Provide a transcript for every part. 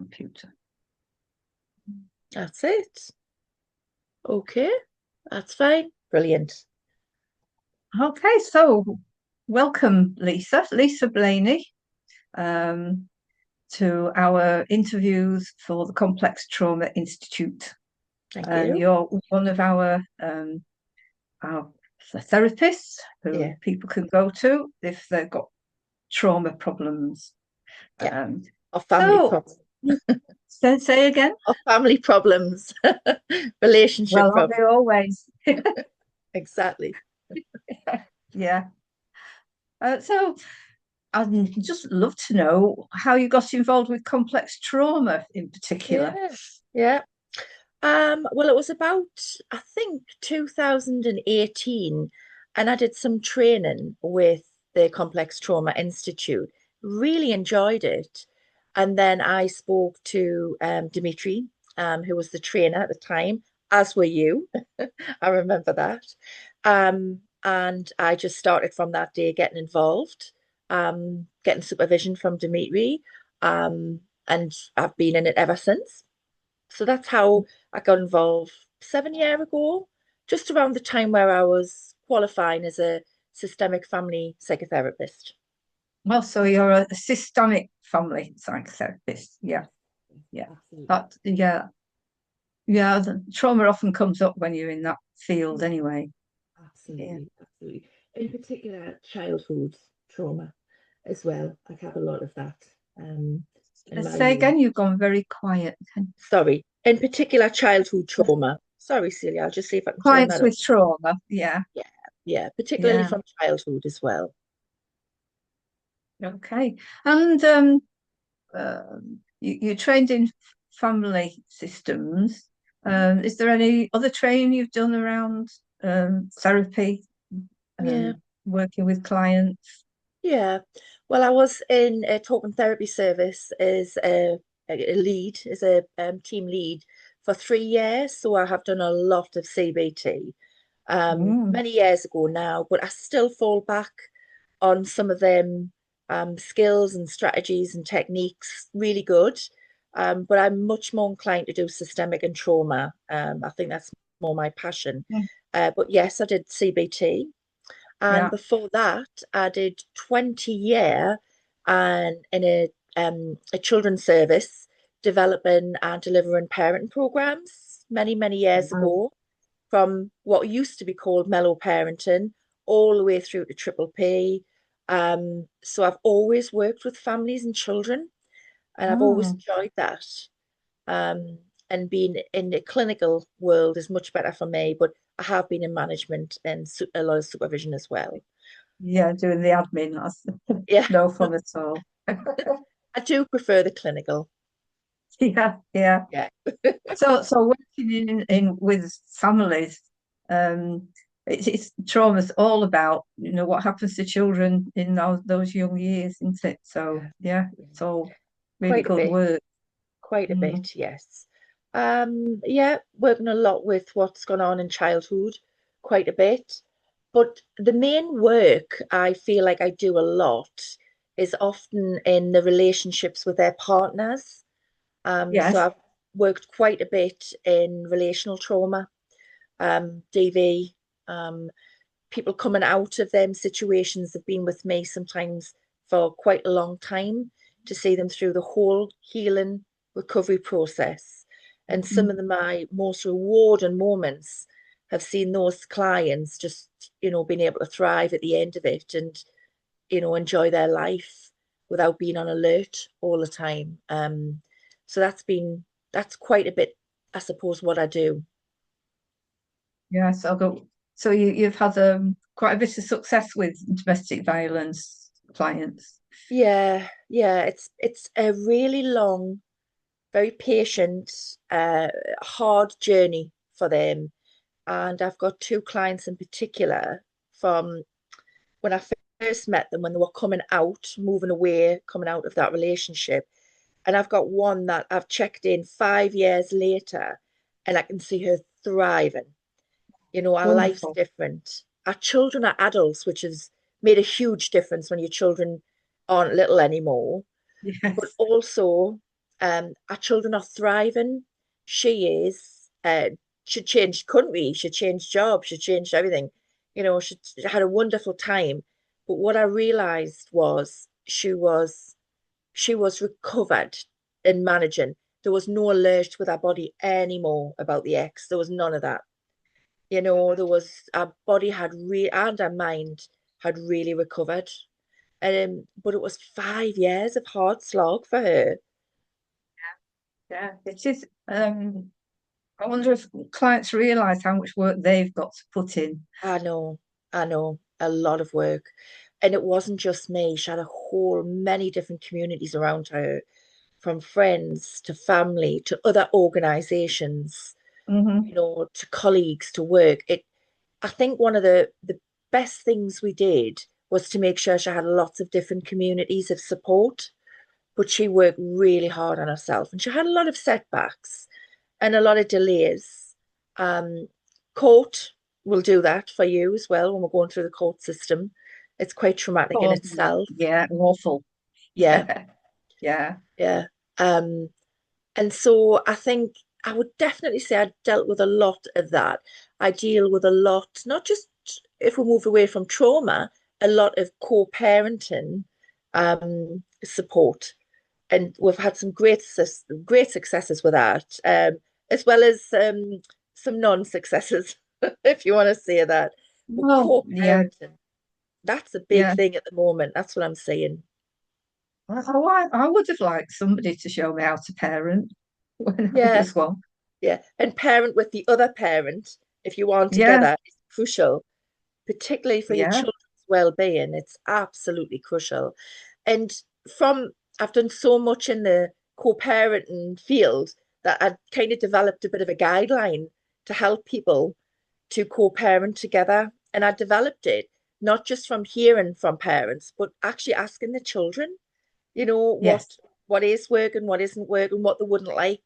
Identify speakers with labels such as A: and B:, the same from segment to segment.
A: computer.
B: That's it. Okay, that's fine. Brilliant.
A: Okay, so welcome, Lisa Blaney, um, to our interviews for the Complex Trauma Institute.
B: Thank
A: And
B: you.
A: you're one of our therapists who
B: Yeah,
A: people can go to if they've got trauma problems.
B: yeah.
A: Um,
B: Or family
A: so
B: problems.
A: you say again?
B: Or family problems. Relationship
A: Well, aren't
B: problems.
A: they always?
B: Exactly.
A: Yeah. So I'd just love to know how you got involved with complex trauma in particular.
B: Yeah. Yeah. Well, it was about, I think, 2018, and I did some training with the Complex Trauma Institute. Really enjoyed it. And then I spoke to Dimitri, who was the trainer at the time, as were you. I remember that. And I just started from that day getting involved, getting supervision from Dimitri, and I've been in it ever since. So that's how I got involved 7 years ago, just around the time where I was qualifying as a systemic family psychotherapist.
A: Well, so you're a systemic family psychotherapist. Yeah,
B: Yes,
A: yeah.
B: absolutely.
A: Yeah. The trauma often comes up when you're in that field
B: Yeah,
A: anyway. Yeah.
B: absolutely, absolutely. In particular, childhood trauma as well. I have a lot of that in my
A: Say
B: own.
A: again, you've gone very quiet.
B: Sorry, in particular, childhood trauma. Sorry, Celia, I'll just see if I can turn
A: Clients
B: that up.
A: with trauma. Yeah,
B: Yeah, yeah, particularly
A: yeah.
B: from childhood as well.
A: Okay. And you trained in family systems. Is there any other training you've done around therapy,
B: Yeah.
A: working with clients?
B: Yeah, well, I was in a talk and therapy service as a lead, as a team lead for 3 years. So I have done a lot of CBT
A: Mm.
B: many years ago now, but I still fall back on some of them skills and strategies and techniques really good. But I'm much more inclined to do systemic and trauma. I think that's more my passion.
A: Mm.
B: But yes, I did CBT. And
A: Yeah.
B: before that, I did 20 year and in a children's service developing and delivering parenting programs many years
A: Wow.
B: ago, from what used to be called mellow parenting all the way through to triple P. So I've always worked with families and children, and I've always
A: Mm.
B: enjoyed that. Um, and being in the clinical world is much better for me, but I have been in management and a lot of supervision as well.
A: Yeah, doing the admin. That's
B: Yeah,
A: no fun at all.
B: I do prefer the clinical.
A: Yeah, yeah.
B: Yeah.
A: So working in with families, um, it's trauma's all about, what happens to children in those young years, isn't it? So
B: Yeah,
A: yeah,
B: yeah.
A: it's all really
B: Quite a
A: good
B: bit,
A: work.
B: quite a
A: Mm.
B: bit, yes. Yeah, working a lot with what's gone on in childhood, quite a bit. But the main work I feel like I do a lot is often in the relationships with their partners. So
A: Yes.
B: I've worked quite a bit in relational trauma, DV, um, people coming out of them situations have been with me sometimes for quite a long time to see them through the whole healing recovery process. And some
A: Mhm.
B: of my most rewarding moments have seen those clients just, being able to thrive at the end of it and, enjoy their life without being on alert all the time. So that's quite a bit, I suppose, what I do.
A: Yes, I'll go. So you've had quite a bit of success with domestic violence clients.
B: Yeah, yeah, it's a really long, very patient, hard journey for them. And I've got two clients in particular from when I first met them, when they were coming out, moving away, coming out of that relationship. And I've got one that I've checked in 5 years later, and I can see her thriving. Our life's
A: Wonderful.
B: different. Our children are adults, which has made a huge difference when your children aren't little anymore, but
A: Yes.
B: also Our children are thriving. She is. She changed country. She changed jobs. She changed everything. She had a wonderful time. But what I realized was she was recovered in managing. There was no alert with our body anymore about the ex. There was none of that. There was our body had and our mind had really recovered. But it was 5 years of hard slog for her.
A: Yeah, it is. I wonder if clients realise how much work they've got to put in.
B: I know, a lot of work. And it wasn't just me. She had many different communities around her, from friends to family to other organizations,
A: Hmm.
B: to colleagues, to work. I think one of the best things we did was to make sure she had lots of different communities of support, but she worked really hard on herself and she had a lot of setbacks and a lot of delays. Um, Court will do that for you as well when we're going through the court system. It's quite traumatic in
A: Oh,
B: itself.
A: yeah, awful.
B: Yeah,
A: Yeah, yeah.
B: yeah. Um, And so I think I would definitely say I dealt with a lot of that. I deal with a lot, not just if we move away from trauma, a lot of co-parenting support. And we've had some great successes with that, as well as some non-successes, if you want to say that. But
A: Well, yeah,
B: co-parenting, that's a big
A: yeah.
B: thing at the moment. That's what I'm saying.
A: I would have liked somebody to show me how to parent when I
B: Yeah,
A: was one.
B: yeah. And parent with the other parent, if you aren't
A: Yeah,
B: together, is crucial, particularly for your
A: yeah,
B: children's well-being. It's absolutely crucial. And from I've done so much in the co-parenting field that I kind of developed a bit of a guideline to help people to co-parent together. And I developed it not just from hearing from parents, but actually asking the children,
A: yes,
B: what is working, what isn't working, what they wouldn't like.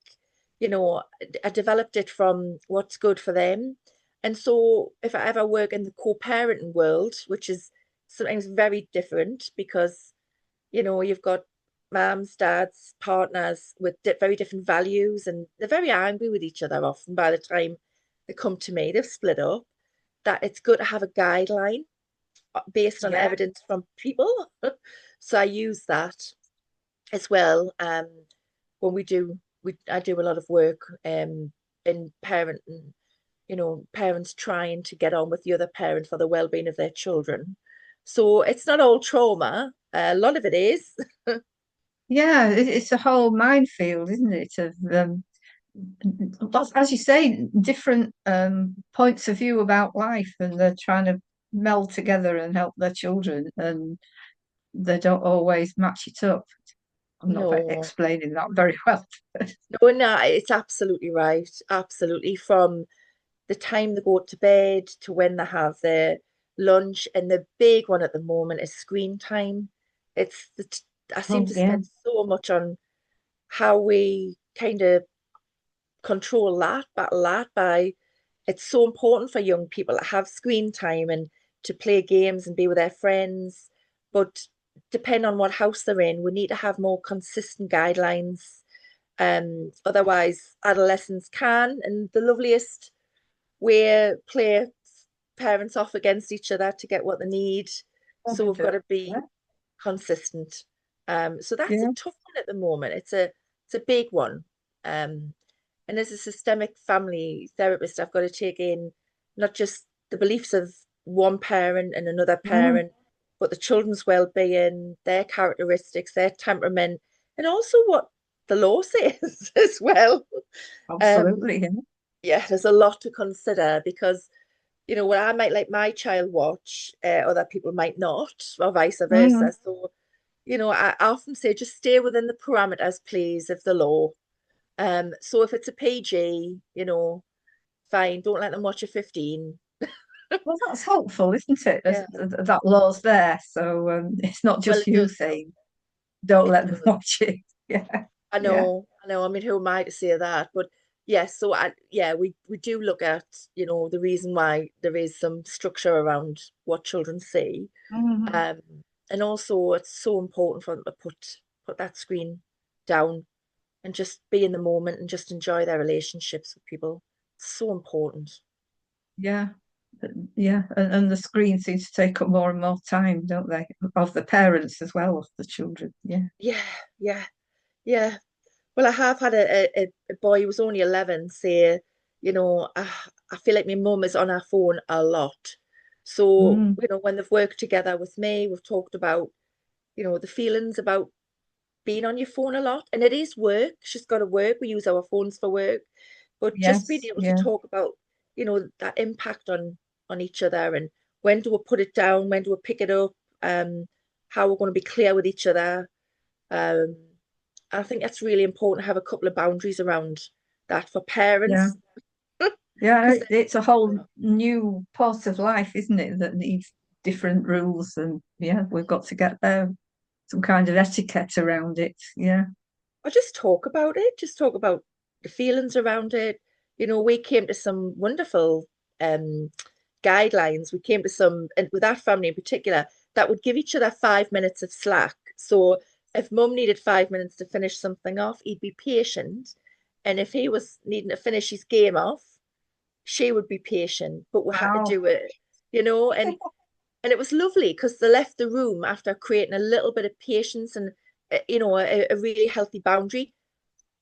B: I developed it from what's good for them. And so if I ever work in the co-parenting world, which is sometimes very different because, you've got moms, dads, partners with very different values, and they're very angry with each other often by the time they come to me, they've split up, that it's good to have a guideline based on
A: yeah.
B: evidence from people. So I use that as well. When I do a lot of work in parenting, parents trying to get on with the other parent for the well-being of their children. So it's not all trauma. A lot of it is.
A: Yeah, it's a whole minefield, isn't it? Of as you say, different points of view about life, and they're trying to meld together and help their children, and they don't always match it up. I'm not
B: No,
A: explaining that very well.
B: no, no, it's absolutely right. Absolutely. From the time they go to bed to when they have their lunch. And the big one at the moment is screen time. It's I seem
A: Oh,
B: to
A: yeah.
B: spend so much on how we kind of control that, battle that by it's so important for young people to have screen time and to play games and be with their friends. But depending on what house they're in, we need to have more consistent guidelines. Otherwise, adolescents can, and the loveliest way, play parents off against each other to get what they need.
A: Oh,
B: So we've got to
A: yeah,
B: be consistent. So that's a
A: yeah.
B: tough one at the moment. It's a big one. Um, and as a systemic family therapist, I've got to take in not just the beliefs of one parent and another
A: Mm,
B: parent, but the children's well-being, their characteristics, their temperament, and also what the law says as well. Um,
A: absolutely. Yeah.
B: yeah, there's a lot to consider because what I might like my child watch, other people might not, or vice versa.
A: Mm,
B: So, I often say just stay within the parameters, please, of the law. So if it's a PG, fine, don't let them watch a 15.
A: well, that's helpful, isn't it?
B: Yeah.
A: That law's there, so it's not
B: Well,
A: just
B: it
A: you
B: does.
A: saying don't
B: It
A: let them
B: does.
A: watch it. Yeah,
B: I
A: yeah.
B: know, I know. I mean, who am I to say that? But yes, so we do look at, the reason why there is some structure around what children see.
A: Mhm.
B: And also it's so important for them to put that screen down and just be in the moment and just enjoy their relationships with people. It's so important.
A: Yeah. Yeah, and the screen seems to take up more and more time, don't they? Of the parents as well, of the children. Yeah.
B: Yeah, yeah, yeah. Well, I have had a boy who was only 11 say, I feel like my mum is on her phone a lot. So,
A: Mm,
B: when they've worked together with me, we've talked about, the feelings about being on your phone a lot. And it is work. She's got to work. We use our phones for work. But just being
A: yes,
B: able to
A: yeah,
B: talk about, that impact on each other, and when do we put it down, when do we pick it up, how we're going to be clear with each other. Um, I think that's really important to have a couple of boundaries around that for
A: yeah.
B: parents.
A: Yeah,
B: Because
A: it's a whole new part of life, isn't it, that needs different rules, and yeah, we've got to get there, some kind of etiquette around it. Yeah.
B: or just talk about it, just talk about the feelings around it. We came to some wonderful um, guidelines. We came to some, and with that family in particular, that would give each other 5 minutes of slack. So if mum needed 5 minutes to finish something off, he'd be patient. And if he was needing to finish his game off, she would be patient, but we had to
A: Wow.
B: do it, and it was lovely because they left the room after creating a little bit of patience and a really healthy boundary.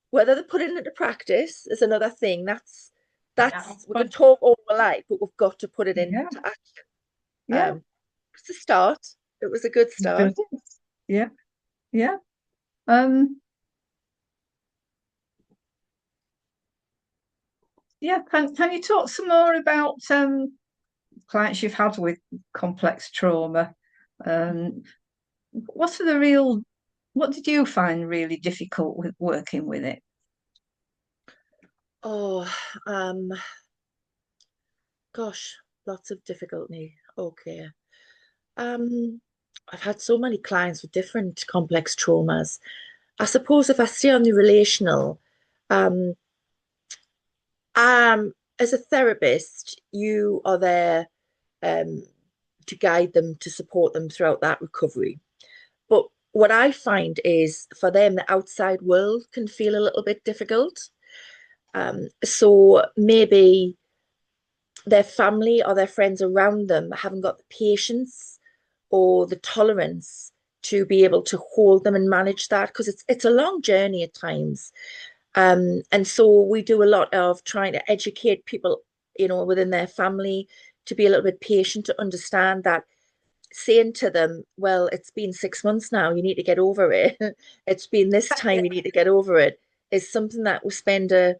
B: Whether they put it into practice is another thing.
A: Yeah.
B: That's we can talk all we like, but we've got to put it into
A: Yeah.
B: action.
A: Yeah.
B: It's a start. It was a good start.
A: Brilliant. Yeah. Yeah. Um, yeah. Can you talk some more about clients you've had with complex trauma? Um, what are the real, what did you find really difficult with working with it?
B: Oh, um, gosh, lots of difficulty. Okay. Um, I've had so many clients with different complex traumas. I suppose if I stay on the relational, um, as a therapist, you are there um, to guide them, to support them throughout that recovery. But what I find is for them, the outside world can feel a little bit difficult. So maybe their family or their friends around them haven't got the patience or the tolerance to be able to hold them and manage that, because it's a long journey at times. And so we do a lot of trying to educate people, within their family, to be a little bit patient, to understand that saying to them, well, it's been 6 months now, you need to get over it. It's been this time, you need to get over it, is something that we spend a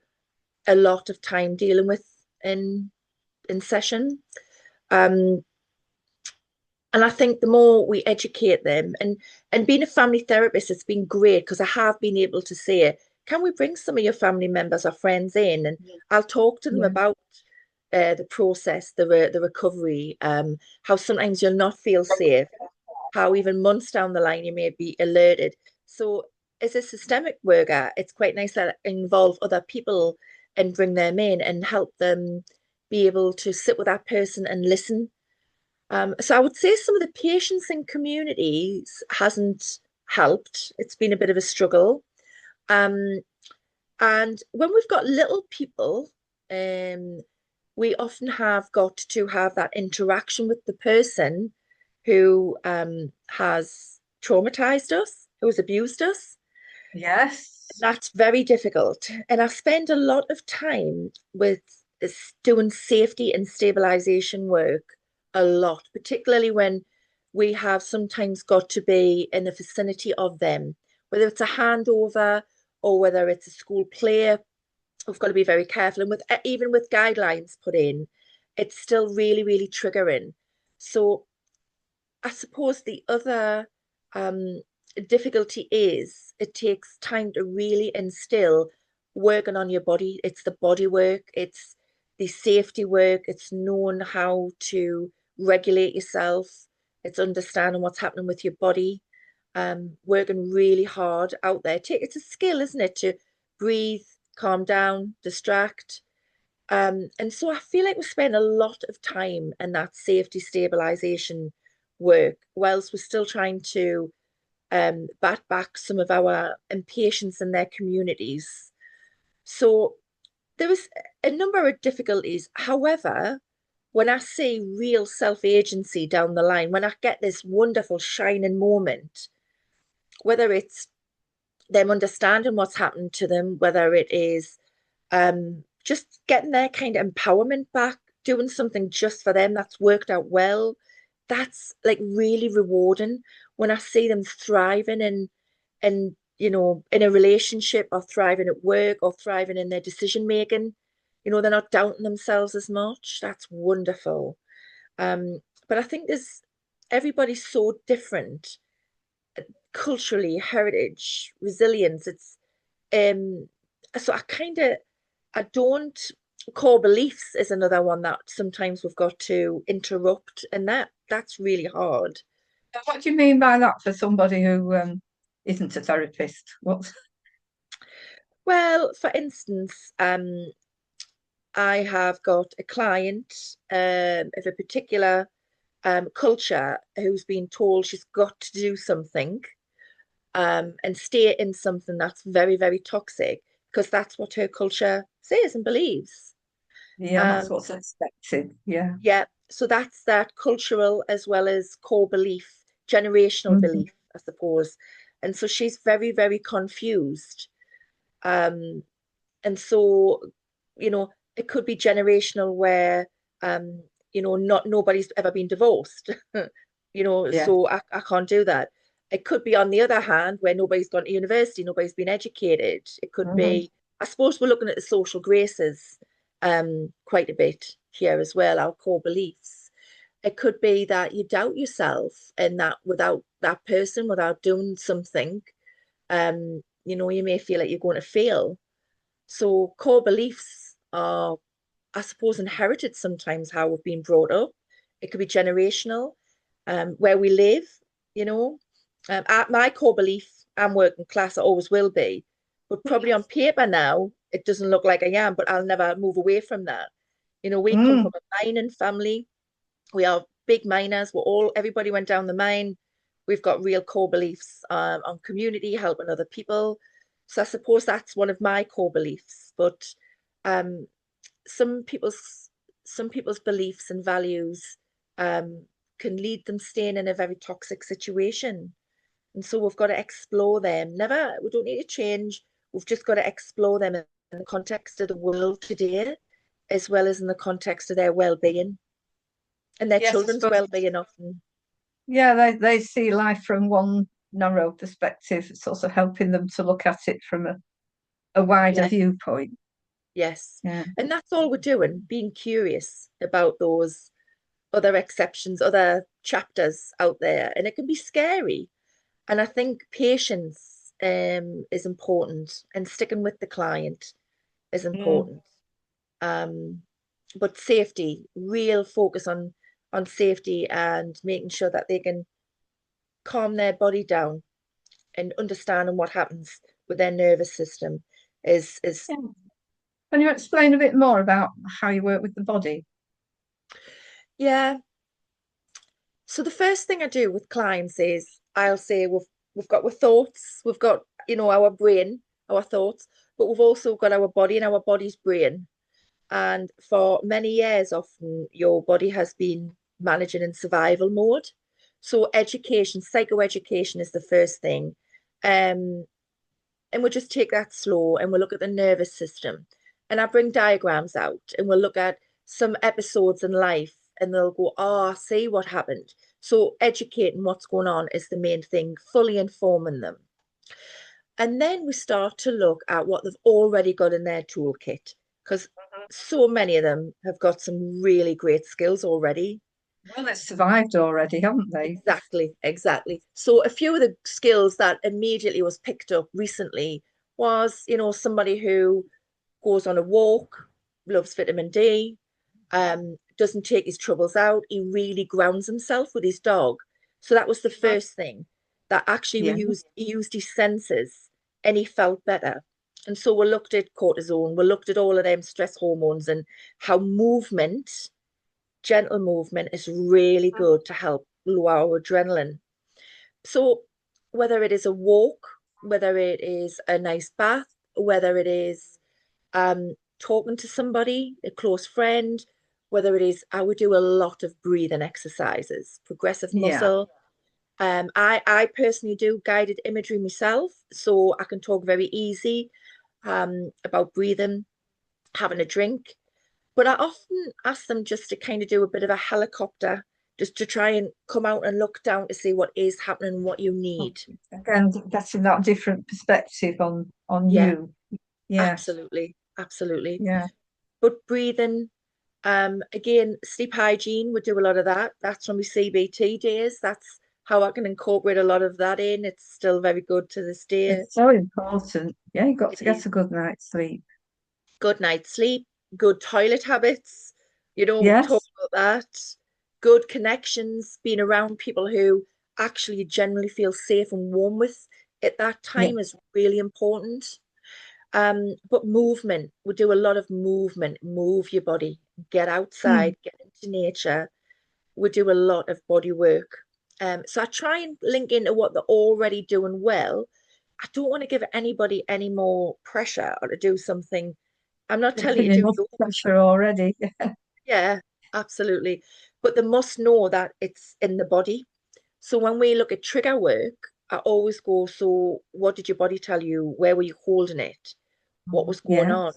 B: lot of time dealing with in session. Um, and I think the more we educate them, and being a family therapist, it's been great because I have been able to say, can we bring some of your family members or friends in, and I'll talk to them
A: Yeah.
B: about the process, the recovery, how sometimes you'll not feel safe, how even months down the line you may be alerted. So as a systemic worker, it's quite nice that I involve other people and bring them in and help them be able to sit with that person and listen. So I would say some of the patients in communities hasn't helped. It's been a bit of a struggle. Um, and when we've got little people, um, we often have got to have that interaction with the person who has traumatized us, who has abused us.
A: Yes.
B: That's very difficult. And I spend a lot of time with doing safety and stabilization work a lot, particularly when we have sometimes got to be in the vicinity of them, whether it's a handover or whether it's a school play. We've got to be very careful. And with even with guidelines put in, it's still really, really triggering. So I suppose the other difficulty is it takes time to really instill working on your body. It's the body work, it's the safety work, it's knowing how to regulate yourself, it's understanding what's happening with your body, working really hard out there. It's a skill, isn't it, to breathe, calm down, distract. And so I feel like we spend a lot of time in that safety stabilization work, whilst we're still trying to bat back some of our impatience in their communities. So there was a number of difficulties. However, when I see real self-agency down the line, when I get this wonderful shining moment, whether it's them understanding what's happened to them, whether it is just getting their kind of empowerment back, doing something just for them that's worked out well, that's like really rewarding when I see them thriving and in a relationship or thriving at work or thriving in their decision making. They're not doubting themselves as much. That's wonderful. But I think there's everybody's so different culturally, heritage, resilience. It's so I don't core beliefs is another one that sometimes we've got to interrupt, and that's really hard.
A: What do you mean by that for somebody who isn't a therapist? What?
B: Well, for instance, I have got a client of a particular culture who's been told she's got to do something and stay in something that's very, very toxic because that's what her culture says and believes.
A: Yeah, that's
B: Um,
A: what's expected. Yeah.
B: yeah, so that's that cultural as well as core belief, generational
A: Mhm.
B: belief, I suppose. And so she's very, very confused. Um, and so, it could be generational where, um, not nobody's ever been divorced,
A: Yeah.
B: so I can't do that. It could be on the other hand where nobody's gone to university, nobody's been educated. It could
A: Mhm.
B: be, I suppose we're looking at the social graces quite a bit here as well, our core beliefs. It could be that you doubt yourself and that without that person, without doing something, you may feel like you're going to fail. So core beliefs are, I suppose, inherited sometimes how we've been brought up. It could be generational, where we live, you know. My core belief, I'm working class, I always will be. But probably on paper now, it doesn't look like I am, but I'll never move away from that. We come from
A: Mm.
B: a mining family. We are big miners. Everybody went down the mine. We've got real core beliefs on community, helping other people. So I suppose that's one of my core beliefs. But um, some people's some people's beliefs and values um, can lead them staying in a very toxic situation. And so we've got to explore them. We don't need to change. We've just got to explore them in the context of the world today, as well as in the context of their well-being and their
A: Yes, I
B: children's
A: suppose.
B: well-being often.
A: Yeah, they see life from one narrow perspective, sort of helping them to look at it from a wider
B: Yes,
A: viewpoint.
B: yes.
A: Yeah.
B: And that's all we're doing, being curious about those other exceptions, other chapters out there. And it can be scary. And I think patience is important and sticking with the client is
A: Mm.
B: important. Um, but safety, real focus on safety and making sure that they can calm their body down and understanding what happens with their nervous system is
A: Yeah. Can you explain a bit more about how you work with the body?
B: yeah. So the first thing I do with clients is I'll say we've got our thoughts, we've got our brain, our thoughts, but we've also got our body and our body's brain. And for many years, often your body has been managing in survival mode. So education, psychoeducation is the first thing. Um, and we'll just take that slow and we'll look at the nervous system. And I bring diagrams out and we'll look at some episodes in life and they'll go, oh, I see what happened. So educating what's going on is the main thing, fully informing them. And then we start to look at what they've already got in their toolkit because so many of them have got some really great skills already.
A: Well, they've survived already, haven't they?
B: Exactly, exactly. So a few of the skills that immediately was picked up recently was, somebody who goes on a walk, loves vitamin D, doesn't take his troubles out. He really grounds himself with his dog. So that was the first thing that actually
A: Yeah.
B: he used his senses and he felt better. And so we looked at cortisone, we looked at all of them stress hormones and how gentle movement is really good to help lower our adrenaline. So whether it is a walk, whether it is a nice bath, whether it is talking to somebody, a close friend, whether it is, I would do a lot of breathing exercises, progressive
A: Yeah.
B: muscle. I personally do guided imagery myself, so I can talk very easy about breathing, having a drink. But I often ask them just to kind of do a bit of a helicopter, just to try and come out and look down to see what is happening, what you need.
A: Again, getting that different perspective on
B: Yeah,
A: you. Yes.
B: absolutely, absolutely.
A: Yeah.
B: But breathing, again, sleep hygiene, we do a lot of that. That's from my CBT days. That's how I can incorporate a lot of that in. It's still very good to this day.
A: It's so important. Yeah, you've got
B: It
A: to
B: is
A: get a good night's sleep.
B: good night's sleep, good toilet habits. Talk
A: Yes.
B: about that. Good connections, being around people who actually generally feel safe and warm with at that
A: Yeah.
B: time is really important. But movement, we do a lot of movement, move your body, get outside,
A: Mm.
B: get into nature. We do a lot of body work. So I try and link into what they're already doing well. I don't want to give anybody any more pressure or to do something. I'm not
A: There's
B: telling
A: been
B: you to do
A: enough
B: yoga.
A: pressure already.
B: Yeah, absolutely. But they must know that it's in the body. So when we look at trigger work, I always go, so what did your body tell you? Where were you holding it? What was going
A: Yeah.
B: on?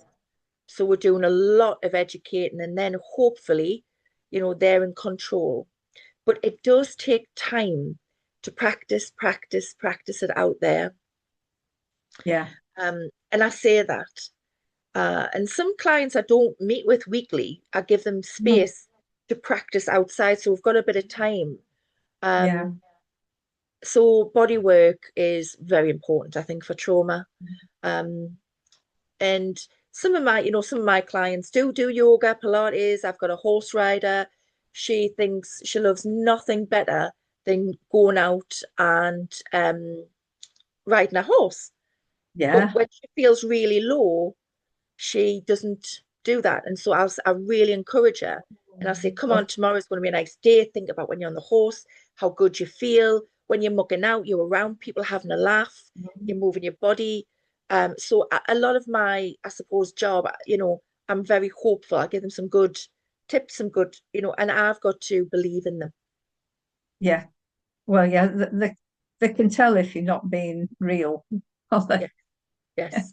B: So we're doing a lot of educating, and then hopefully, they're in control. But it does take time to practice, practice, practice it out there.
A: Yeah.
B: And I say that. And some clients I don't meet with weekly, I give them
A: Mm.
B: space to practice outside. So we've got a bit of time.
A: Yeah.
B: So body work is very important, I think, for trauma. Um, and some of my clients do yoga, Pilates. I've got a horse rider. She thinks she loves nothing better than going out and riding a horse. But
A: Yeah.
B: when she feels really low, she doesn't do that. And so I really encourage her. And I say, come on, tomorrow's going to be a nice day. Think about when you're on the horse, how good you feel. When you're mucking out, you're around people having a laugh, you're moving your body. So a lot of my, I suppose, job, I'm very hopeful. I give them some good tips, some good, and I've got to believe in them.
A: Yeah. Well, yeah, they can tell if you're not being real, can't they?
B: Yeah, yes, yes.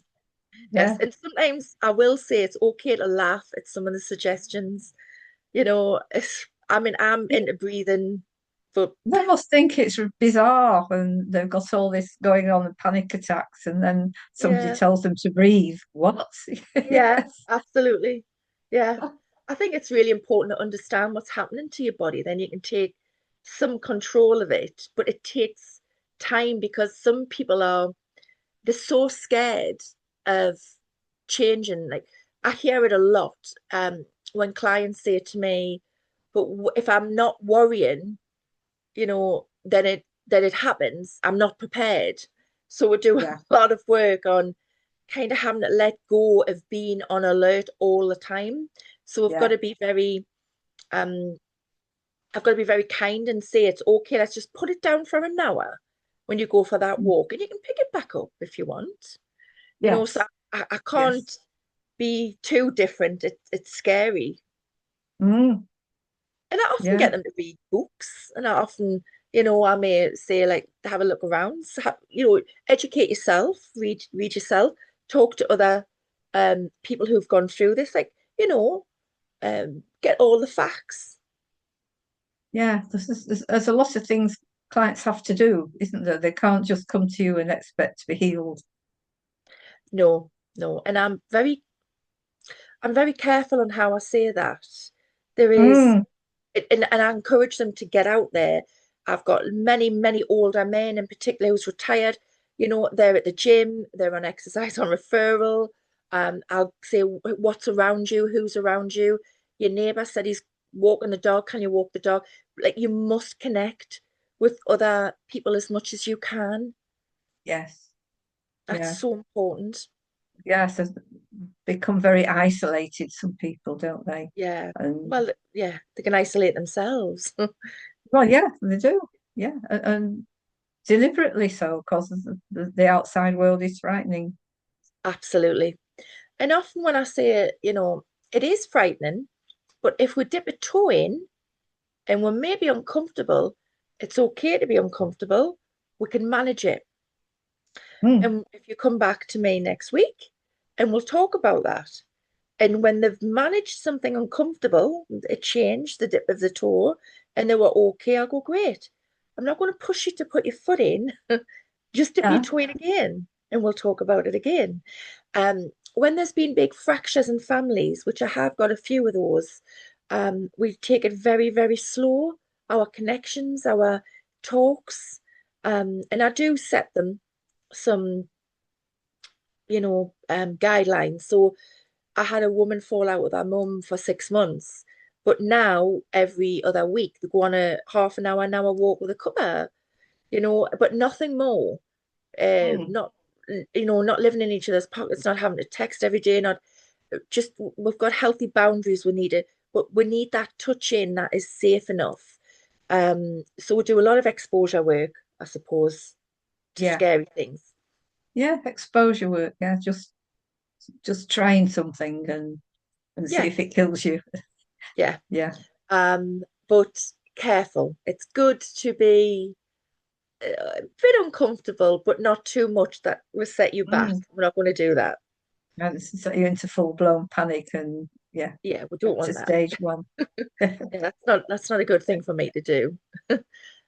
A: Yeah.
B: And sometimes I will say it's okay to laugh at some of the suggestions. I mean, I'm into breathing, but
A: They must think it's bizarre and they've got all this going on and panic attacks, and then somebody
B: yeah,
A: tells them to breathe. What?
B: yeah,
A: Yes.
B: absolutely. Yeah. I think it's really important to understand what's happening to your body. Then you can take some control of it, but it takes time because some people they're so scared of changing. Like I hear it a lot when clients say to me, but if I'm not worrying, then it happens. I'm not prepared. So we do a
A: Yeah.
B: lot of work on kind of having to let go of being on alert all the time. So we've got
A: Yeah.
B: to be very um I've got to be very kind and say it's okay, let's just put it down for an hour when you go for that walk and you can pick it back up if you want. So
A: Yes.
B: I can't
A: Yes.
B: be too different. It's scary.
A: Mm.
B: And I often
A: Yeah.
B: get them to read books, and I often, I may say like have a look around, so educate yourself, read yourself, talk to other people who've gone through this, like, get all the facts.
A: Yeah. There's a lot of things clients have to do, isn't there? They can't just come to you and expect to be healed.
B: No, no, and I'm very careful on how I say that. There is,
A: Mm.
B: and I encourage them to get out there. I've got many, many older men in particular who's retired. They're at the gym, they're on exercise on referral. I'll say, what's around you? Who's around you? Your neighbor said he's walking the dog. Can you walk the dog? Like you must connect with other people as much as you can.
A: Yes.
B: That's
A: Yeah.
B: so important.
A: Yes. Become very isolated, some people, don't they?
B: Yeah.
A: And
B: Well, yeah, they can isolate themselves.
A: well, yeah, they do. Yeah. And deliberately so, because the outside world is frightening.
B: Absolutely. And often when I say it, it is frightening, but if we dip a toe in and we're maybe uncomfortable, it's okay to be uncomfortable. We can manage it.
A: Mm.
B: And if you come back to me next week and we'll talk about that. And when they've managed something uncomfortable, a change, the dip of the toe, and they were okay, I'll go, great. I'm not going to push you to put your foot in. Just dip your
A: Yeah.
B: toe in again, and we'll talk about it again. When there's been big fractures in families, which I have got a few of those, we take it very, very slow, our connections, our talks. And I do set them some, guidelines. So I had a woman fall out with her mum for 6 months, but now every other week they go on a half an hour walk with a cuppa, but nothing more.
A: Mm.
B: Not not living in each other's pockets, not having to text every day, not just we've got healthy boundaries we need it, but we need that touch in that is safe enough. So we do a lot of exposure work, I suppose, to
A: Yeah.
B: scary things.
A: Yeah. Exposure work. Yeah. Just trying something and see
B: Yeah,
A: if it kills you.
B: yeah.
A: Yeah.
B: But careful. It's good to be a bit uncomfortable, but not too much that will set you back.
A: Mm.
B: We're not going to do that.
A: And so you're into full-blown panic and yeah,
B: Yeah, we don't
A: back to
B: want that.
A: stage one.
B: Yeah, that's not a good thing for me to do.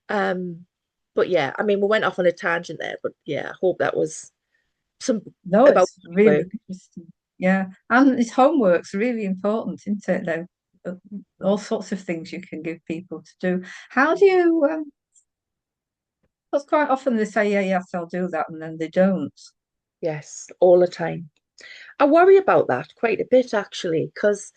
B: Um, but yeah, I mean, we went off on a tangent there, but yeah, I hope that was some
A: No,
B: about
A: it's
B: body
A: really
B: work.
A: interesting. Yeah. And his homework's really important, isn't it, though? Uh, All sorts of things you can give people to do. How do you, because quite often they say, yeah, yes, I'll do that, and then they don't.
B: Yes, all the time. I worry about that quite a bit actually, because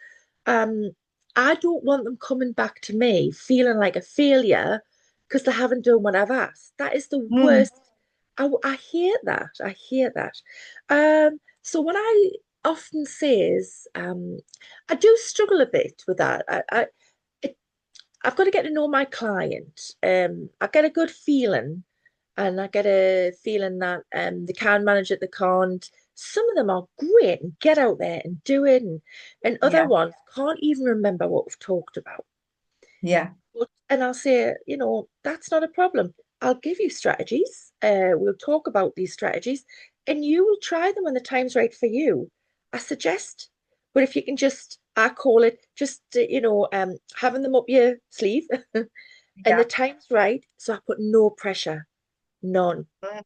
B: um, I don't want them coming back to me feeling like a failure because they haven't done what I've asked. That is the
A: Mm.
B: worst. I hate that. I hate that. So what I often say is, I do struggle a bit with that. It, I've got to get to know my client. I get a good feeling, and I get a feeling that they can manage it, they can't. Some of them are great and get out there and do it, and other
A: Yeah.
B: ones can't even remember what we've talked about.
A: Yeah.
B: And I'll say, that's not a problem. I'll give you strategies. We'll talk about these strategies, and you will try them when the time's right for you. I suggest, but if you can just, I call it just, having them up your sleeve, and the
A: Yeah.
B: time's right. So I put no pressure, none.
A: Mm.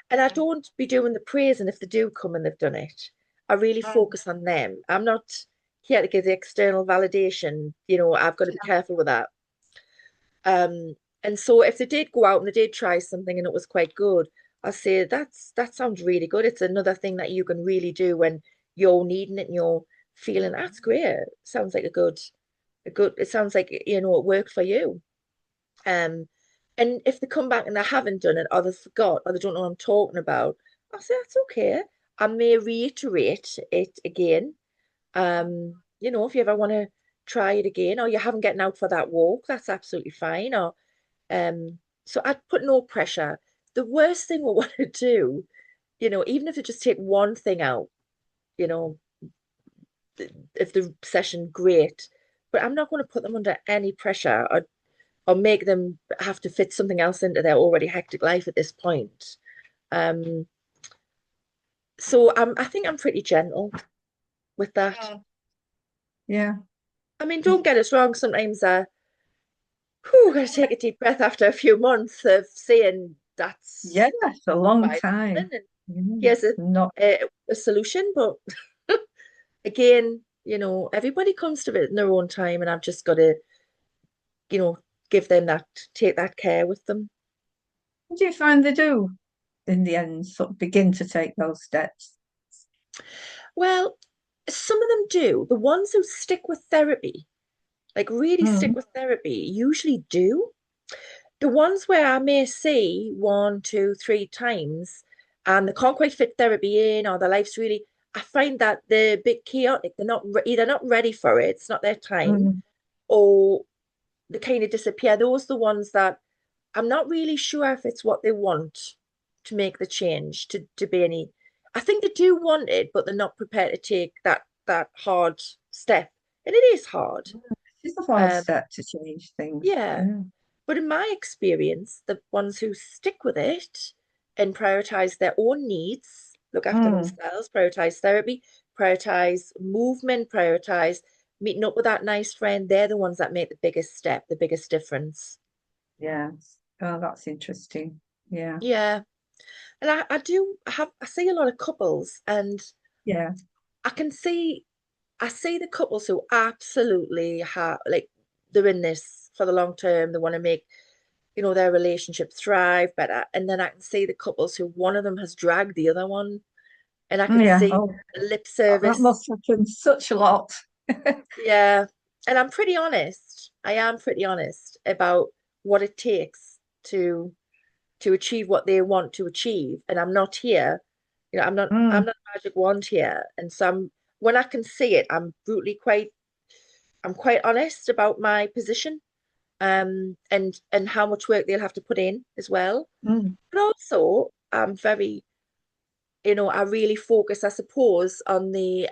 B: And I don't be doing the praising if they do come and they've done it. I really
A: Mm.
B: focus on them. I'm not here to give the external validation. I've got to be
A: Yeah.
B: careful with that. And so if they did go out and they did try something and it was quite good, I say that sounds really good. It's another thing that you can really do when you're needing it and you're feeling that's great. Sounds like a good, it sounds like it worked for you. Um, and if they come back and they haven't done it, or they forgot, or they don't know what I'm talking about, I'll say that's okay. I may reiterate it again. If you ever want to try it again, or you haven't getting out for that walk, that's absolutely fine. Or so I'd put no pressure. The worst thing we want to do, even if they just take one thing out, you know, if the session great, but I'm not going to put them under any pressure or make them have to fit something else into their already hectic life at this point. Um, so I think I'm pretty gentle with that.
A: Mm. Yeah.
B: I mean, don't get us wrong. Sometimes whew, got to take a deep breath after a few months of saying
A: Yeah,
B: that's
A: it's a long
B: why it's
A: time.
B: happening, and
A: Mm.
B: here's a,
A: Not,
B: a, a solution. But again, everybody comes to it in their own time, and I've just got to, you know, give them take that care with them.
A: what do you find they do in the end, sort of begin to take those steps?
B: Well, some of them do. The ones who stick with therapy, like really stick
A: Mm.
B: with therapy, usually do. The ones where I may see one, two, three times and they can't quite fit therapy in, or their life's really, I find that they're a bit chaotic. They're not either not ready for it, it's not their time,
A: Mm.
B: or they kind of disappear. Those are the ones that I'm not really sure if it's what they want to make the change to be any. I think they do want it, but they're not prepared to take that hard step, and it is hard.
A: It's a hard
B: Um,
A: step to change things.
B: yeah,
A: Yeah.
B: but in my experience, the ones who stick with it and prioritize their own needs, look after
A: Mm,
B: themselves, prioritize therapy, prioritize movement, prioritize meeting up with that nice friend, they're the ones that make the biggest step, the biggest difference.
A: yeah. Oh, that's interesting. Yeah.
B: Yeah. And I do have I see a lot of couples and
A: Yeah.
B: I can see I see the couples who absolutely have like they're in this for the long term. They want to make, their relationship thrive better. And then I can see the couples who one of them has dragged the other one. And I can
A: Yeah.
B: see
A: Oh,
B: the lip
A: that
B: service.
A: must happen such a lot.
B: Yeah. And I'm pretty honest. I am pretty honest about what it takes to achieve what they want to achieve. And I'm not here, I'm
A: Mm,
B: not a magic wand here. And so when I can see it, I'm quite honest about my position, and how much work they'll have to put in as well.
A: mm,
B: But also I'm very, I really focus, I suppose, on the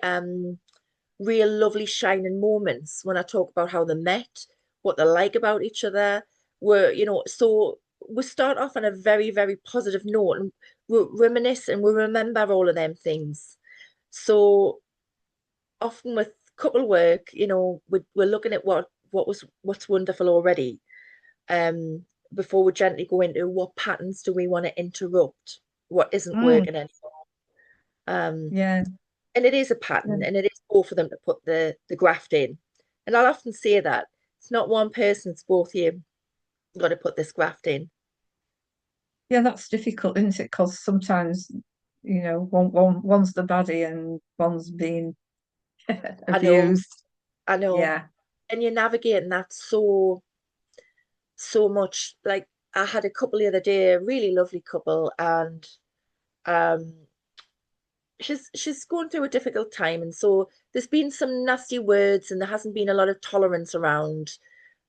B: real lovely shining moments when I talk about how they met, what they like about each other. So we start off on a very, very positive note and we reminisce and we remember all of them things. So often with couple work, we're looking at what's wonderful already, um, before we gently go into what patterns do we want to interrupt, what isn't
A: mm,
B: working anymore. Um,
A: yeah.
B: and it is a
A: Yeah.
B: pattern and it is both for them to put the graft in. And I'll often say that it's not one person, it's both you got to put this graft in.
A: Yeah, that's difficult, isn't it? Because sometimes, one's the baddie and one's being
B: I know,
A: abused.
B: I know.
A: Yeah.
B: And you're navigating that so much. Like I had a couple the other day, a really lovely couple, and um she's going through a difficult time. And so there's been some nasty words and there hasn't been a lot of tolerance around.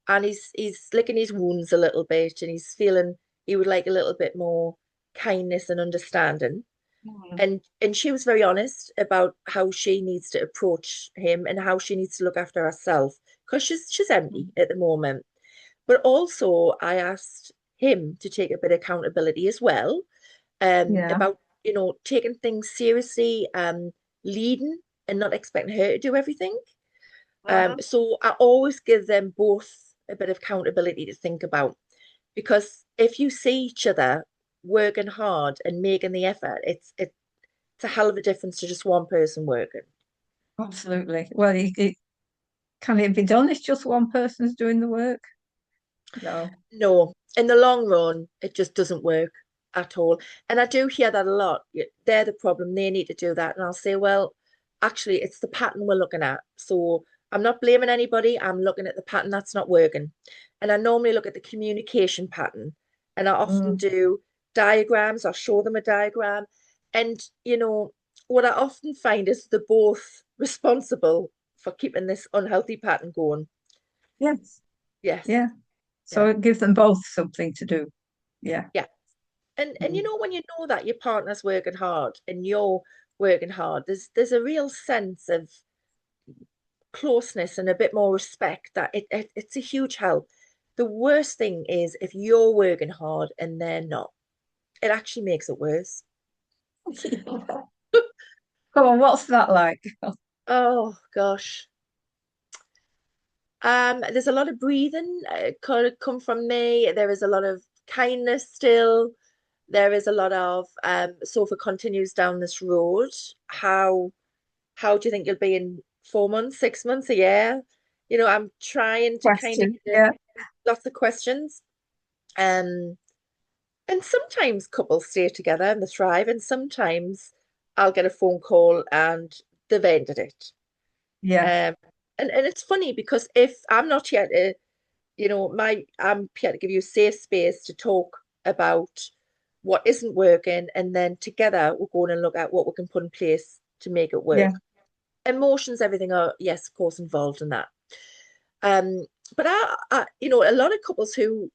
B: And he's licking his wounds a little bit and he's feeling he would like a little bit more kindness and understanding.
A: Mm,
B: And she was very honest about how she needs to approach him and how she needs to look after herself because she's empty
A: mm.
B: at the moment. But also I asked him to take a bit of accountability as well,
A: Yeah.
B: about taking things seriously, leading and not expecting her to do everything.
A: Mhm.
B: So I always give them both a bit of accountability to think about because if you see each other working hard and making the effort, it's a hell of a difference to just one person working.
A: Absolutely. Well, can it be done if just one person's doing the work? No.
B: No, in the long run, it just doesn't work at all. And I do hear that a lot. They're the problem. They need to do that. And I'll say, well, actually, it's the pattern we're looking at. So I'm not blaming anybody. I'm looking at the pattern that's not working. And I normally look at the communication pattern. And I often
A: Mm,
B: do diagrams. I'll show them a diagram. And, what I often find is they're both responsible for keeping this unhealthy pattern going.
A: yes.
B: Yes.
A: Yeah. So
B: Yeah.
A: it gives them both something to do. Yeah.
B: Yeah. And
A: Mm.
B: when you know that your partner's working hard and you're working hard, there's a real sense of closeness and a bit more respect that it's a huge help. The worst thing is if you're working hard and they're not. It actually makes it worse.
A: Come on, what's that like?
B: Oh gosh. There's a lot of breathing could come from me. There is a lot of kindness still. There is a lot of so if it continues down this road, how do you think you'll be in 4 months, 6 months, a year? I'm trying to kind of
A: Question.
B: get
A: Yeah.
B: lots of questions. Um, and sometimes couples stay together and they thrive, and sometimes I'll get a phone call and they've ended it.
A: Yeah.
B: Um, and it's funny because if I'm not here to, I'm here to give you a safe space to talk about what isn't working, and then together we're going and look at what we can put in place to make it
A: Yeah.
B: work. Emotions, everything are, yes, of course, involved in that. Um, but a lot of couples who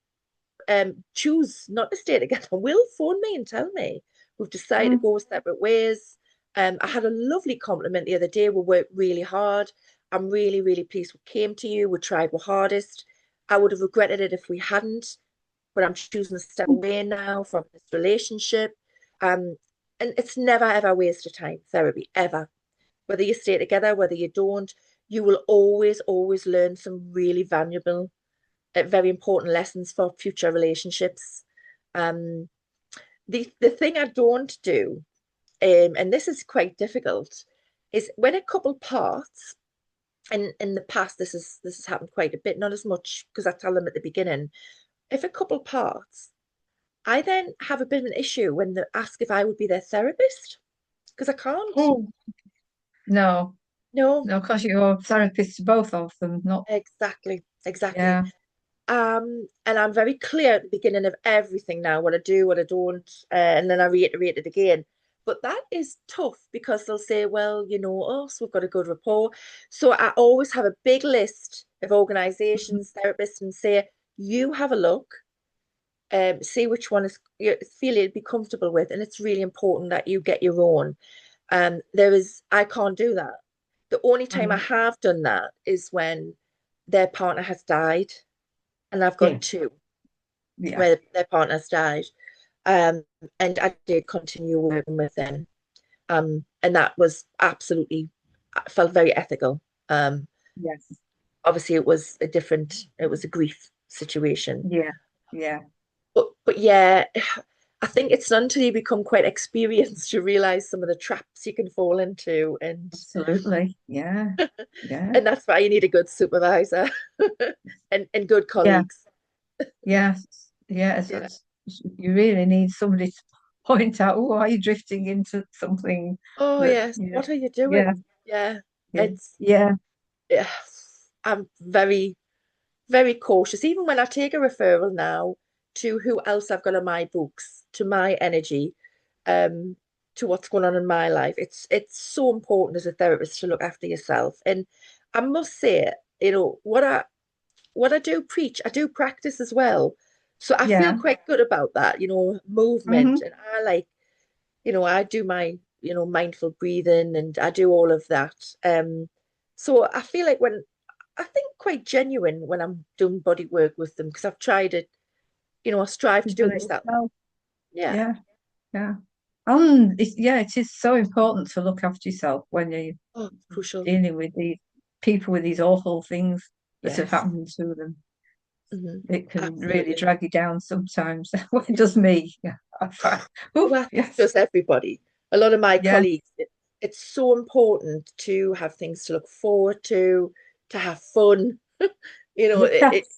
B: choose not to stay together will phone me and tell me we've decided to
A: Mm.
B: go separate ways. I had a lovely compliment the other day. We worked really hard. I'm really, really pleased we came to you. We tried our hardest. I would have regretted it if we hadn't, but I'm choosing to step away now from this relationship. Um, and it's never ever a waste of time, therapy, ever. Whether you stay together, whether you don't, you will always, always learn some really valuable, very important lessons for future relationships. Um, the thing I don't do, and this is quite difficult, is when a couple parts, and in the past this has happened quite a bit, not as much because I tell them at the beginning. If a couple parts, I then have a bit of an issue when they ask if I would be their therapist because I can't.
A: Oh, no,
B: No,
A: no, because you're therapist to both of them, not,
B: exactly, exactly.
A: yeah,
B: And I'm very clear at the beginning of everything now, what I do, what I don't, and then I reiterate it again. But that is tough because they'll say, well, you know us, we've got a good rapport. So I always have a big list of
A: Mhm.
B: organizations, therapists, and say, you have a look, see which one is you feel you'd be comfortable with. And it's really important that you get your own. I can't do that. The only time I
A: Right.
B: have done that is when their partner has died, and I've got
A: Yeah,
B: two
A: yeah,
B: where their partners died. Um, and I did continue working with them. And that was absolutely, I felt very ethical. Um,
A: yes,
B: Obviously it was a grief situation.
A: yeah, yeah,
B: But yeah, I think it's not until you become quite experienced you realize some of the traps you can fall into,
A: absolutely, yeah, yeah,
B: and that's why you need a good supervisor and good
A: yeah,
B: colleagues.
A: yes, yes.
B: Yeah.
A: You really need somebody to point out, oh, are you drifting into something
B: Oh
A: that,
B: yes.
A: yeah,
B: What are you
A: yeah,
B: doing? Yeah.
A: yeah,
B: It's
A: yeah,
B: yeah, I'm very, very cautious. Even when I take a referral now to who else I've got on my books, to my energy, um, to what's going on in my life. It's so important as a therapist to look after yourself. And I must say, what I do preach, I do practice as well. So I feel
A: yeah,
B: quite good about that, movement.
A: hmm,
B: And I like, I do my, mindful breathing and I do all of that. So I feel like I think quite genuine when I'm doing body work with them because I've tried it, I strive to
A: you've
B: do
A: done
B: it
A: it
B: myself.
A: yourself,
B: Yeah.
A: yeah, yeah. And yeah, it is so important to look after yourself when you're
B: Oh, crucial.
A: dealing with these people with these awful things that have
B: Yes.
A: happened to them.
B: Hmm.
A: It can really
B: Absolutely.
A: drag you down sometimes. Well, it does me. Yeah, I find. Oh,
B: Well, I think
A: yes,
B: does everybody. A lot of my
A: yeah,
B: colleagues, it's so important to have things to look forward to have fun.
A: yes,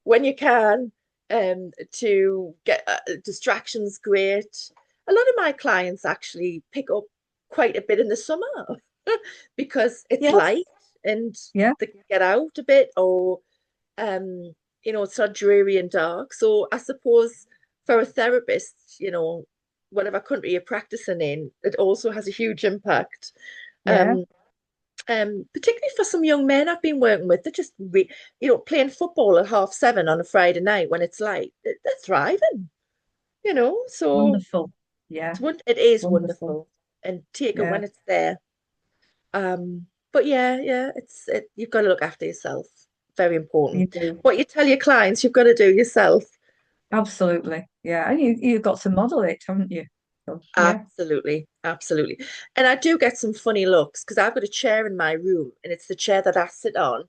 B: When you can, to get distractions great. A lot of my clients actually pick up quite a bit in the summer because it's light
A: yes,
B: and
A: yeah,
B: they can get out a bit, or um, it's not dreary and dark. So I suppose for a therapist, whatever country you're practicing in, it also has a huge impact.
A: yeah,
B: Um, Particularly for some young men I've been working with, they're just playing football at 7:30 on a Friday night when it's light. They're thriving, so
A: wonderful. Yeah,
B: it is
A: wonderful.
B: wonderful, and take it
A: Yeah,
B: when it's there. But yeah, yeah, you've got to look after yourself. Very
A: you
B: important.
A: do.
B: What you tell your clients, you've got to do yourself.
A: Absolutely. Yeah, and you've got to model it, haven't you? So, yeah,
B: Absolutely, absolutely. And I do get some funny looks because I've got a chair in my room, and it's the chair that I sit on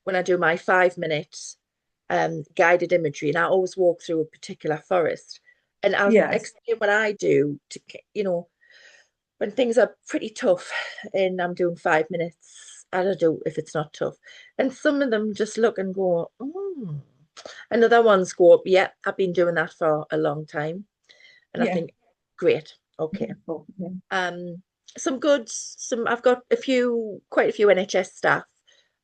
B: when I do my 5 minute guided imagery, and I always walk through a particular forest. And I'll
A: yes,
B: explain what I do to, when things are pretty tough and I'm doing 5 minutes. I don't know if it's not tough. And some of them just look and go, oh. And other ones go, yeah, I've been doing that for a long time. And I
A: yeah,
B: think, great, okay.
A: wonderful. Yeah,
B: Um, I've got quite a few NHS staff,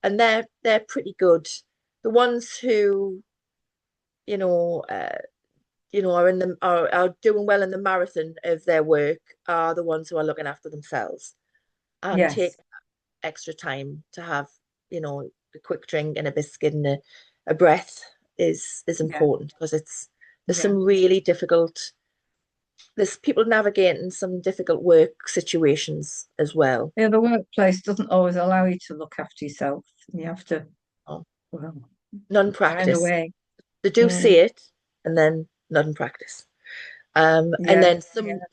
B: and they're pretty good. The ones who, you know, uh, are doing well in the marathon of their work are the ones who are looking after themselves and take
A: yes,
B: extra time to have, a quick drink and a biscuit and a breath is
A: yeah,
B: important because it's There's
A: Yeah.
B: some really difficult, there's people navigating some difficult work situations as well.
A: Yeah, the workplace doesn't always allow you to look after yourself. You have to,
B: Oh,
A: well, find a
B: non-practice.
A: way.
B: They do
A: Mm,
B: see it and then non-practice. And
A: yeah,
B: then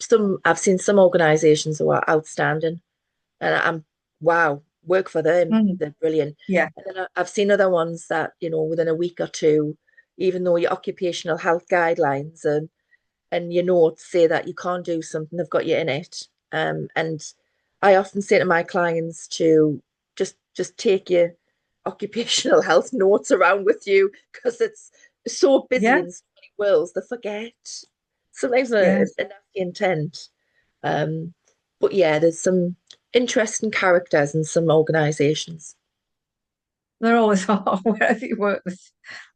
B: some I've seen some organizations who are outstanding and I'm wow, work for them.
A: mm,
B: They're brilliant.
A: yeah,
B: And then I've seen other ones that, within a week or two, even though your occupational health guidelines and your notes say that you can't do something, they've got you in it. And I often say to my clients to just take your occupational health notes around with you because it's so busy
A: yeah,
B: in so many worlds, they forget. Sometimes
A: yeah.
B: a nasty intent. But yeah, there's some interesting characters in some organizations.
A: They're always hard wherever you work.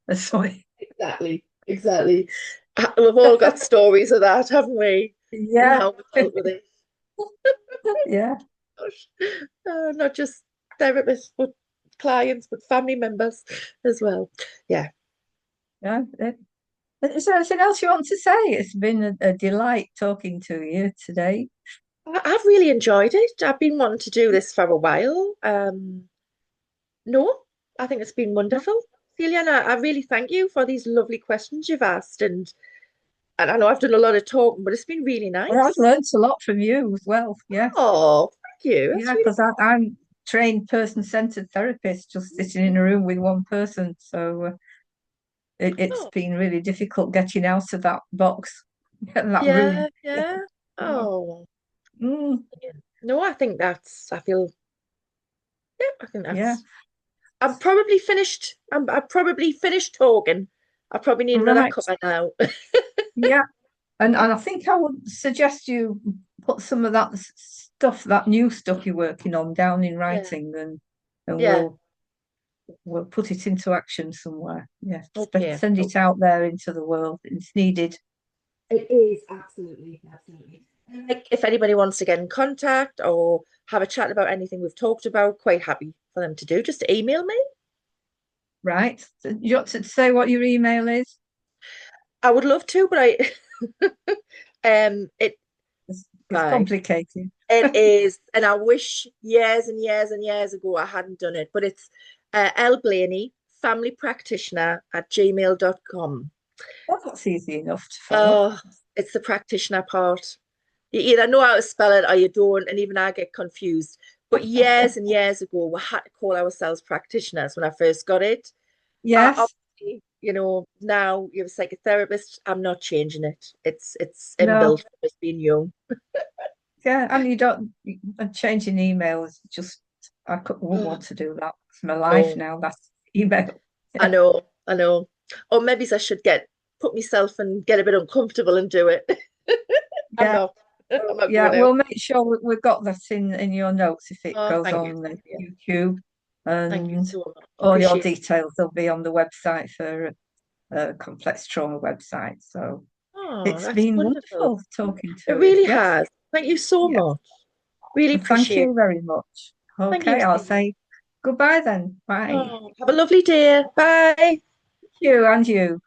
A: There's something.
B: Exactly, exactly. We've all got stories of that, haven't we? And
A: Yeah,
B: how we dealt with it.
A: yeah,
B: Gosh. Not just therapists, but clients, but family members as well. Yeah.
A: yeah. Is there anything else you want to say? It's been a delight talking to you today.
B: I've really enjoyed it. I've been wanting to do this for a while. No, I think it's been wonderful. Celia, and I really thank you for these lovely questions you've asked. And I know I've done a lot of talking, but it's been really
A: Well, I've
B: nice.
A: learned a lot from you as well. Yeah,
B: Oh, thank you. That's
A: yeah,
B: really
A: because I'm trained person-centered therapist, just sitting in a room with one person. So it's
B: oh,
A: been really difficult getting out of that box, getting that room.
B: yeah, yeah. Oh,
A: Mm,
B: yeah. No, I think I feel, yeah, I think
A: yeah,
B: I'm probably finished. I'm probably finished talking. I probably need another
A: right.
B: cuppa now.
A: Yeah, and I think I would suggest you put some of that stuff, that new stuff you're working on, down in
B: Yeah,
A: writing, and
B: yeah.
A: we'll put it into action somewhere. Yeah,
B: Okay,
A: send it
B: okay.
A: out there into the world. It's needed.
B: It is absolutely, absolutely. And like, if anybody wants to get in contact or have a chat about anything we've talked about, quite happy for them to do. Just email me.
A: Right. So you want to say what your email is?
B: I would love to, but it
A: It's
B: right.
A: complicated.
B: It is, and I wish years and years and years ago I hadn't done it. But it's L Blaney, family practitioner at gmail.com.
A: Well, that's easy enough to follow.
B: Oh, it's the practitioner part. You either know how to spell it or you don't, and even I get confused. But years and years ago, we had to call ourselves practitioners when I first got it.
A: Yes.
B: Obviously, now you're a psychotherapist. I'm not changing it. It's
A: No.
B: inbuilt from us being young.
A: Yeah. And you don't changing emails. Just wouldn't want to do that. It's my life
B: No,
A: now. That's email.
B: I
A: Yeah.
B: know, I know. Or maybe I should put myself and get a bit uncomfortable and do it. I'm
A: Yeah.
B: not. I'm not
A: Yeah,
B: going out.
A: we'll make sure we've got that in your notes if it
B: Oh,
A: goes
B: thank you,
A: on
B: Cynthia.
A: YouTube,
B: Thank you
A: and
B: so much.
A: all your
B: Appreciate it.
A: details will be on the website for complex trauma website. So
B: Oh,
A: it's
B: that's
A: been
B: wonderful.
A: wonderful talking
B: It
A: to you.
B: really
A: Yes,
B: has. Thank you so
A: yes.
B: much. Really
A: And thank
B: appreciate
A: you
B: it.
A: very much.
B: Thank you,
A: Okay, I'll
B: Celia.
A: say goodbye then. Bye.
B: Oh, have a lovely day. Bye.
A: You and you.